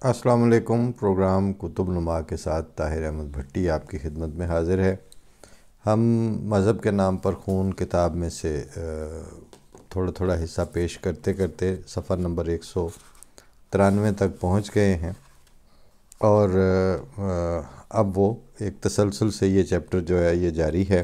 السلام علیکم۔ پروگرام کتب نما کے ساتھ طاہر احمد بھٹی آپ کی خدمت میں حاضر ہے۔ ہم مذہب کے نام پر خون کتاب میں سے تھوڑا تھوڑا حصہ پیش کرتے کرتے صفحہ نمبر 193 تک پہنچ گئے ہیں، اور اب وہ ایک تسلسل سے یہ چیپٹر جو ہے یہ جاری ہے۔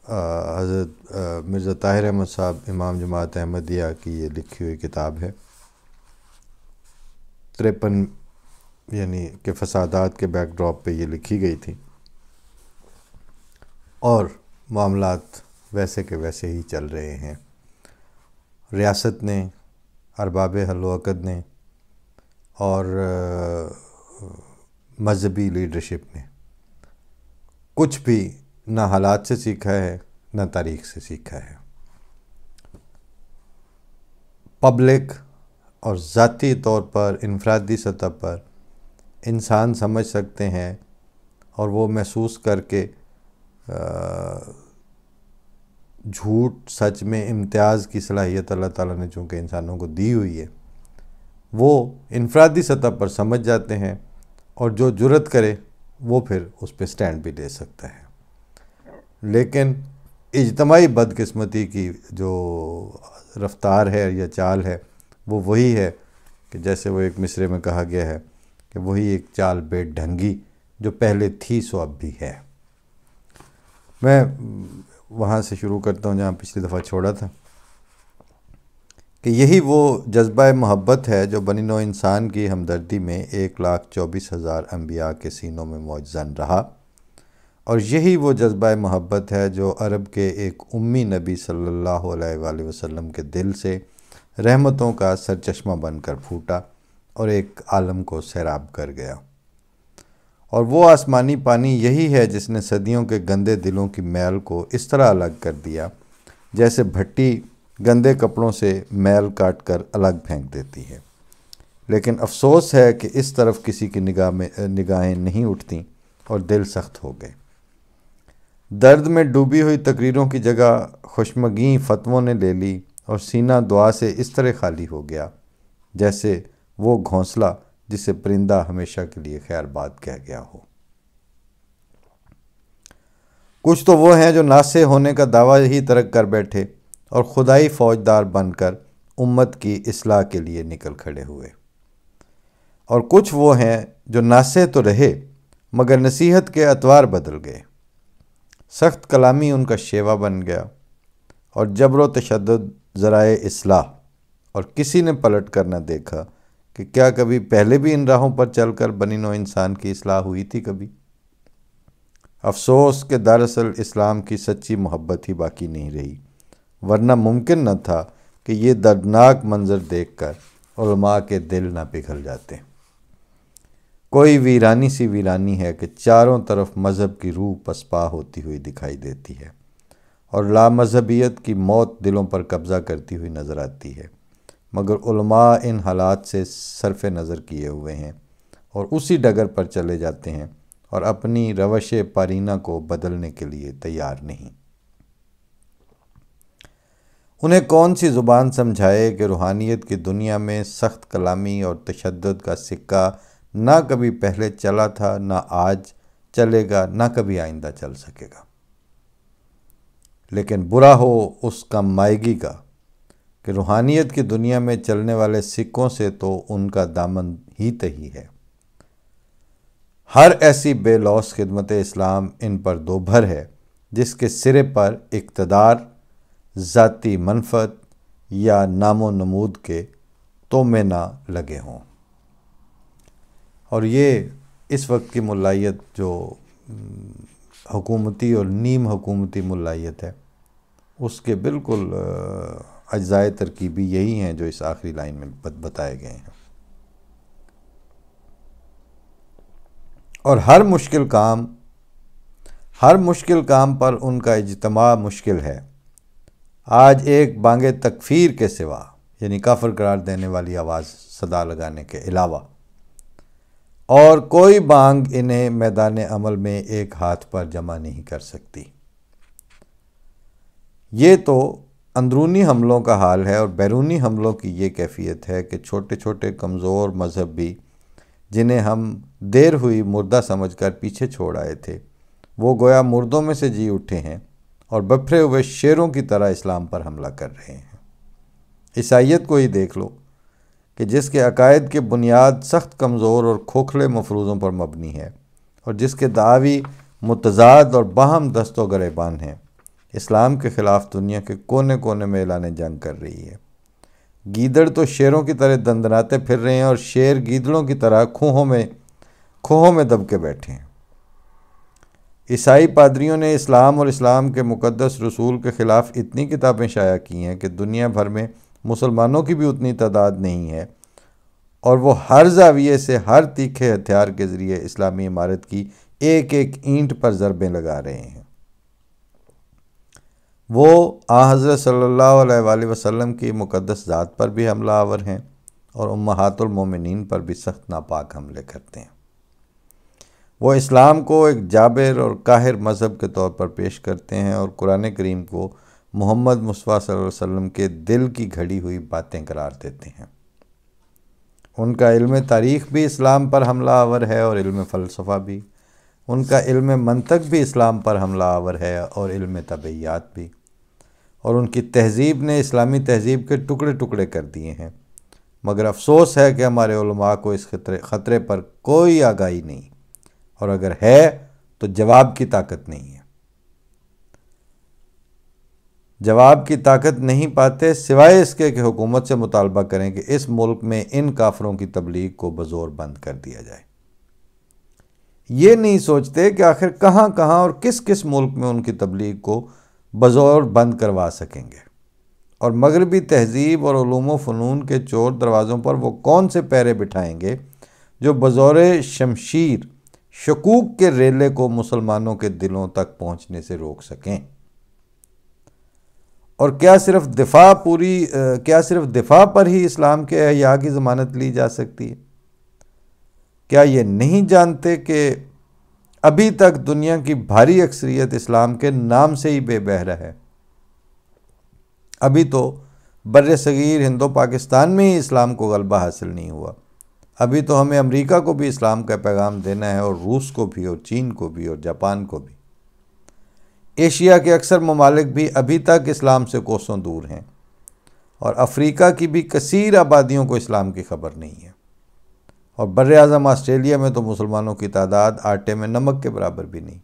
حضرت مرزا طاہر احمد صاحب امام جماعت احمدیہ کی یہ لکھی ہوئی کتاب ہے۔ 53 یعنی کہ فسادات کے بیک ڈراپ پہ یہ لکھی گئی تھی، اور معاملات ویسے کے ویسے ہی چل رہے ہیں۔ ریاست نے، ارباب حل و عقد نے، اور مذہبی لیڈرشپ نے کچھ بھی نہ حالات سے سیکھا ہے نہ تاریخ سے سیکھا ہے۔ پبلک اور ذاتی طور پر، انفرادی سطح پر انسان سمجھ سکتے ہیں، اور وہ محسوس کر کے جھوٹ سچ میں امتیاز کی صلاحیت اللہ تعالیٰ نے چونکہ انسانوں کو دی ہوئی ہے، وہ انفرادی سطح پر سمجھ جاتے ہیں، اور جو جرأت کرے وہ پھر اس پہ سٹینڈ بھی لے سکتا ہے۔ لیکن اجتماعی بدقسمتی کی جو رفتار ہے یا چال ہے وہ وہی ہے کہ جیسے وہ ایک مصرے میں کہا گیا ہے کہ وہی ایک چال بے ڈھنگی جو پہلے تھی سو اب بھی ہے۔ میں وہاں سے شروع کرتا ہوں جہاں پچھلی دفعہ چھوڑا تھا، کہ یہی وہ جذبہ محبت ہے جو بنی نوع انسان کی ہمدردی میں 1,24,000 انبیاء کے سینوں میں معجزن رہا، اور یہی وہ جذبہ محبت ہے جو عرب کے ایک امی نبی صلی اللہ علیہ وآلہ وسلم کے دل سے رحمتوں کا سرچشمہ بن کر پھوٹا اور ایک عالم کو سیراب کر گیا۔ اور وہ آسمانی پانی یہی ہے جس نے صدیوں کے گندے دلوں کی میل کو اس طرح الگ کر دیا جیسے بھٹی گندے کپڑوں سے میل کاٹ کر الگ پھینک دیتی ہے۔ لیکن افسوس ہے کہ اس طرف کسی کی نگاہیں نہیں اٹھتیں اور دل سخت ہو گئے۔ درد میں ڈوبی ہوئی تقریروں کی جگہ خوشمگیں فتووں نے لے لی، اور سینہ دعا سے اس طرح خالی ہو گیا جیسے وہ گھونسلہ جسے پرندہ ہمیشہ کے لیے خیر بات کہہ گیا ہو۔ کچھ تو وہ ہیں جو ناسے ہونے کا دعویٰ ہی ترک کر بیٹھے اور خدائی فوجدار بن کر امت کی اصلاح کے لیے نکل کھڑے ہوئے، اور کچھ وہ ہیں جو ناسے تو رہے مگر نصیحت کے اطوار بدل گئے۔ سخت کلامی ان کا شیوا بن گیا، اور جبر و تشدد ذرائع اصلاح، اور کسی نے پلٹ کر نہ دیکھا کہ کیا کبھی پہلے بھی ان راہوں پر چل کر بنی نوع انسان کی اصلاح ہوئی تھی کبھی؟ افسوس کہ دراصل اسلام کی سچی محبت ہی باقی نہیں رہی، ورنہ ممکن نہ تھا کہ یہ دردناک منظر دیکھ کر علماء کے دل نہ پگھل جاتے۔ کوئی ویرانی سی ویرانی ہے کہ چاروں طرف مذہب کی روح پسپا ہوتی ہوئی دکھائی دیتی ہے، اور لامذہبیت کی موت دلوں پر قبضہ کرتی ہوئی نظر آتی ہے، مگر علماء ان حالات سے صرف نظر کیے ہوئے ہیں اور اسی ڈگر پر چلے جاتے ہیں، اور اپنی روش پارینہ کو بدلنے کے لیے تیار نہیں۔ انہیں کون سی زبان سمجھائے کہ روحانیت کی دنیا میں سخت کلامی اور تشدد کا سکہ نہ کبھی پہلے چلا تھا، نہ آج چلے گا، نہ کبھی آئندہ چل سکے گا۔ لیکن برا ہو اس کا مائیگی کا کہ روحانیت کی دنیا میں چلنے والے سکوں سے تو ان کا دامن ہی تہی ہے۔ ہر ایسی بے لوث خدمت اسلام ان پر دو بھر ہے جس کے سرے پر اقتدار، ذاتی منفعت یا نام و نمود کے تومے نہ لگے ہوں۔ اور یہ اس وقت کی ملائیت جو حکومتی اور نیم حکومتی ملائیت ہے، اس کے بالکل اجزائے ترکیبی یہی ہیں جو اس آخری لائن میں بتائے گئے ہیں۔ اور ہر مشکل کام پر ان کا اجتماع مشکل ہے۔ آج ایک بانگ تکفیر کے سوا، یعنی کافر قرار دینے والی آواز صدا لگانے کے علاوہ، اور کوئی بانگ انہیں میدان عمل میں ایک ہاتھ پر جمع نہیں کر سکتی۔ یہ تو اندرونی حملوں کا حال ہے اور بیرونی حملوں کی یہ کیفیت ہے کہ چھوٹے چھوٹے کمزور مذہب بھی جنہیں ہم دیر ہوئی مردہ سمجھ کر پیچھے چھوڑ آئے تھے، وہ گویا مردوں میں سے جی اٹھے ہیں اور بپھرے ہوئے شیروں کی طرح اسلام پر حملہ کر رہے ہیں۔ عیسائیت کو ہی دیکھ لو کہ جس کے عقائد کی بنیاد سخت کمزور اور کھوکھلے مفروضوں پر مبنی ہے اور جس کے دعوی متضاد اور باہم دست و گریبان ہیں، اسلام کے خلاف دنیا کے کونے کونے میں اعلان جنگ کر رہی ہے۔ گیدڑ تو شیروں کی طرح دندناتے پھر رہے ہیں اور شیر گیدڑوں کی طرح کھوہوں میں دب کے بیٹھے ہیں۔ عیسائی پادریوں نے اسلام اور اسلام کے مقدس رسول کے خلاف اتنی کتابیں شائع کی ہیں کہ دنیا بھر میں مسلمانوں کی بھی اتنی تعداد نہیں ہے، اور وہ ہر زاویے سے ہر تیکھے ہتھیار کے ذریعے اسلامی عمارت کی ایک ایک اینٹ پر ضربیں لگا رہے ہیں۔ وہ حضرت صلی اللہ علیہ وآلہ وسلم کی مقدس ذات پر بھی حملہ آور ہیں اور امہات المومنین پر بھی سخت ناپاک حملے کرتے ہیں۔ وہ اسلام کو ایک جابر اور قاہر مذہب کے طور پر پیش کرتے ہیں اور قرآن کریم کو محمد مصطفیٰ صلی اللہ علیہ وسلم کے دل کی گھڑی ہوئی باتیں قرار دیتے ہیں۔ ان کا علم تاریخ بھی اسلام پر حملہ آور ہے اور علم فلسفہ بھی۔ ان کا علم منطق بھی اسلام پر حملہ آور ہے اور علم طبیعیات بھی، اور ان کی تہذیب نے اسلامی تہذیب کے ٹکڑے ٹکڑے کر دیے ہیں۔ مگر افسوس ہے کہ ہمارے علماء کو اس خطرے پر کوئی آگاہی نہیں، اور اگر ہے تو جواب کی طاقت نہیں ہے۔ جواب کی طاقت نہیں پاتے سوائے اس کے کہ حکومت سے مطالبہ کریں کہ اس ملک میں ان کافروں کی تبلیغ کو بزور بند کر دیا جائے۔ یہ نہیں سوچتے کہ آخر کہاں کہاں اور کس کس ملک میں ان کی تبلیغ کو بزور بند کروا سکیں گے، اور مغربی تہذیب اور علوم و فنون کے چور دروازوں پر وہ کون سے پیرے بٹھائیں گے جو بزور شمشیر شکوک کے ریلے کو مسلمانوں کے دلوں تک پہنچنے سے روک سکیں۔ اور کیا صرف دفاع پر ہی اسلام کے احیاء کی ضمانت لی جا سکتی ہے؟ کیا یہ نہیں جانتے کہ ابھی تک دنیا کی بھاری اکثریت اسلام کے نام سے ہی بے بہرہ ہے؟ ابھی تو بر صغیر ہند و پاکستان میں ہی اسلام کو غلبہ حاصل نہیں ہوا۔ ابھی تو ہمیں امریکہ کو بھی اسلام کا پیغام دینا ہے، اور روس کو بھی، اور چین کو بھی، اور جاپان کو بھی۔ ایشیا کے اکثر ممالک بھی ابھی تک اسلام سے کوسوں دور ہیں، اور افریقہ کی بھی کثیر آبادیوں کو اسلام کی خبر نہیں ہے، اور بر اعظم آسٹریلیا میں تو مسلمانوں کی تعداد آٹے میں نمک کے برابر بھی نہیں۔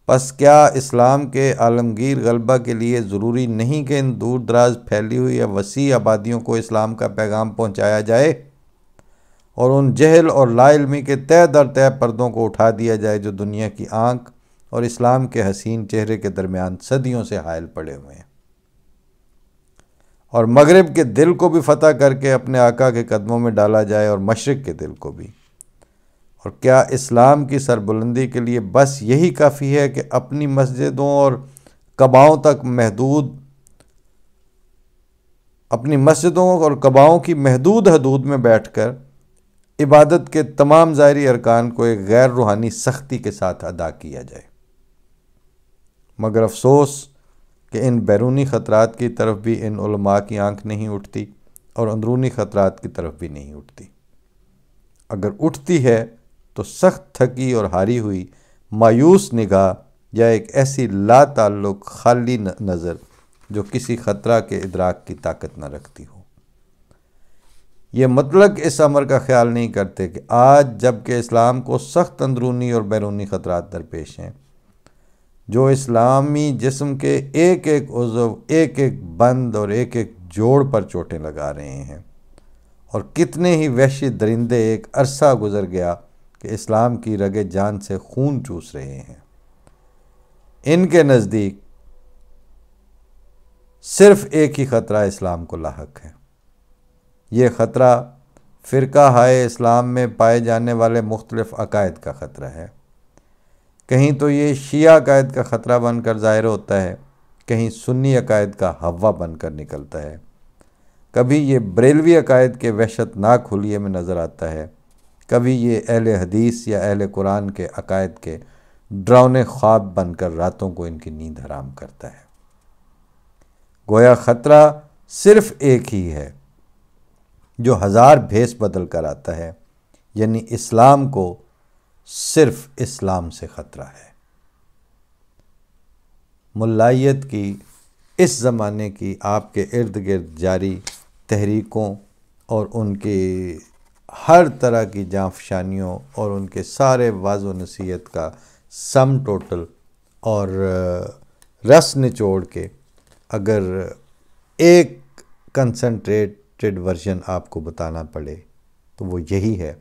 پس کیا اسلام کے عالمگیر غلبہ کے لیے ضروری نہیں کہ ان دور دراز پھیلی ہوئی یا وسیع آبادیوں کو اسلام کا پیغام پہنچایا جائے، اور ان جہل اور لا علمی کے تہ در تہ پردوں کو اٹھا دیا جائے جو دنیا کی آنکھ اور اسلام کے حسین چہرے کے درمیان صدیوں سے حائل پڑے ہوئے ہیں، اور مغرب کے دل کو بھی فتح کر کے اپنے آقا کے قدموں میں ڈالا جائے، اور مشرق کے دل کو بھی۔ اور کیا اسلام کی سربلندی کے لیے بس یہی کافی ہے کہ اپنی مسجدوں اور قباؤں کی محدود حدود میں بیٹھ کر عبادت کے تمام ظاہری ارکان کو ایک غیر روحانی سختی کے ساتھ ادا کیا جائے؟ مگر افسوس کہ ان بیرونی خطرات کی طرف بھی ان علماء کی آنکھ نہیں اٹھتی، اور اندرونی خطرات کی طرف بھی نہیں اٹھتی۔ اگر اٹھتی ہے تو سخت تھکی اور ہاری ہوئی مایوس نگاہ، یا ایک ایسی لا تعلق خالی نظر جو کسی خطرہ کے ادراک کی طاقت نہ رکھتی ہو۔ یہ مطلق اس امر کا خیال نہیں کرتے کہ آج جب کہ اسلام کو سخت اندرونی اور بیرونی خطرات درپیش ہیں، جو اسلامی جسم کے ایک ایک عضو، ایک ایک بند اور ایک ایک جوڑ پر چوٹیں لگا رہے ہیں، اور کتنے ہی وحشی درندے ایک عرصہ گزر گیا کہ اسلام کی رگ جان سے خون چوس رہے ہیں، ان کے نزدیک صرف ایک ہی خطرہ اسلام کو لاحق ہے۔ یہ خطرہ فرقہ ہائے اسلام میں پائے جانے والے مختلف عقائد کا خطرہ ہے۔ کہیں تو یہ شیعہ عقائد کا خطرہ بن کر ظاہر ہوتا ہے، کہیں سنی عقائد کا ہوا بن کر نکلتا ہے، کبھی یہ بریلوی عقائد کے وحشت ناک حلیے میں نظر آتا ہے، کبھی یہ اہل حدیث یا اہل قرآن کے عقائد کے ڈراؤنے خواب بن کر راتوں کو ان کی نیند حرام کرتا ہے۔ گویا خطرہ صرف ایک ہی ہے جو ہزار بھیس بدل کر آتا ہے، یعنی اسلام کو صرف اسلام سے خطرہ ہے۔ ملائیت کی اس زمانے کی آپ کے ارد گرد جاری تحریکوں اور ان کی ہر طرح کی جانفشانیوں اور ان کے سارے واضح و نصیحت کا سم ٹوٹل اور رس نچوڑ کے اگر ایک کنسنٹریٹڈ ورژن آپ کو بتانا پڑے تو وہ یہی ہے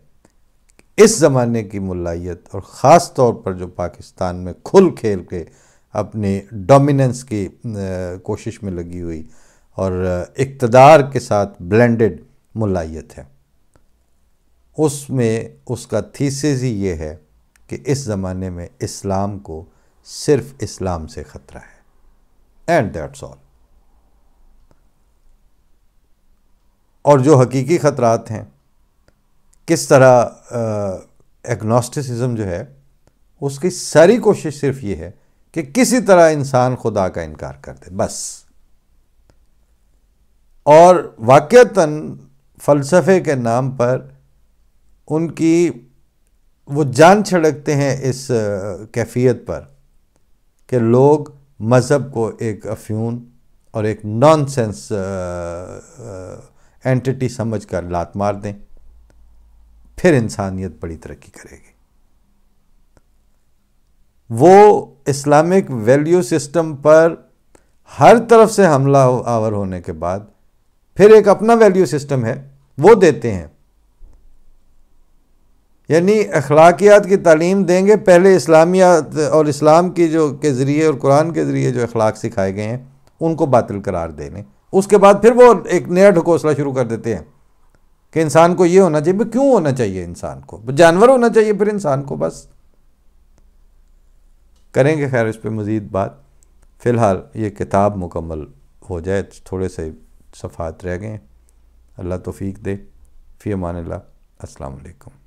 کہ اس زمانے کی ملائیت، اور خاص طور پر جو پاکستان میں کھل کھیل کے اپنی ڈومیننس کی کوشش میں لگی ہوئی اور اقتدار کے ساتھ بلینڈڈ ملائیت ہے، اس میں اس کا تھیسس ہی یہ ہے کہ اس زمانے میں اسلام کو صرف اسلام سے خطرہ ہے، اینڈ دیٹس آل۔ اور جو حقیقی خطرات ہیں، کس طرح ایگنوسٹسزم جو ہے اس کی ساری کوشش صرف یہ ہے کہ کسی طرح انسان خدا کا انکار کر دے بس، اور واقعتاً فلسفے کے نام پر ان کی وہ جان چھڑکتے ہیں اس کیفیت پر کہ لوگ مذہب کو ایک افیون اور ایک نان سینس اینٹی سمجھ کر لات مار دیں، پھر انسانیت بڑی ترقی کرے گی۔ وہ اسلامک ویلیو سسٹم پر ہر طرف سے حملہ آور ہونے کے بعد پھر ایک اپنا ویلیو سسٹم ہے وہ دیتے ہیں، یعنی اخلاقیات کی تعلیم دیں گے، پہلے اسلامیات اور اسلام کی جو کے ذریعے اور قرآن کے ذریعے جو اخلاق سکھائے گئے ہیں ان کو باطل قرار دینے، اس کے بعد پھر وہ ایک نیا ڈھکوسلا شروع کر دیتے ہیں کہ انسان کو یہ ہونا چاہیے۔ کیوں ہونا چاہیے انسان کو؟ جانور ہونا چاہیے پھر انسان کو بس۔ کریں گے خیر اس پہ مزید بات، فی الحال یہ کتاب مکمل ہو جائے، تھوڑے سے صفحات رہ گئے ہیں۔ اللہ توفیق دے، فی امان اللہ، السلام علیکم۔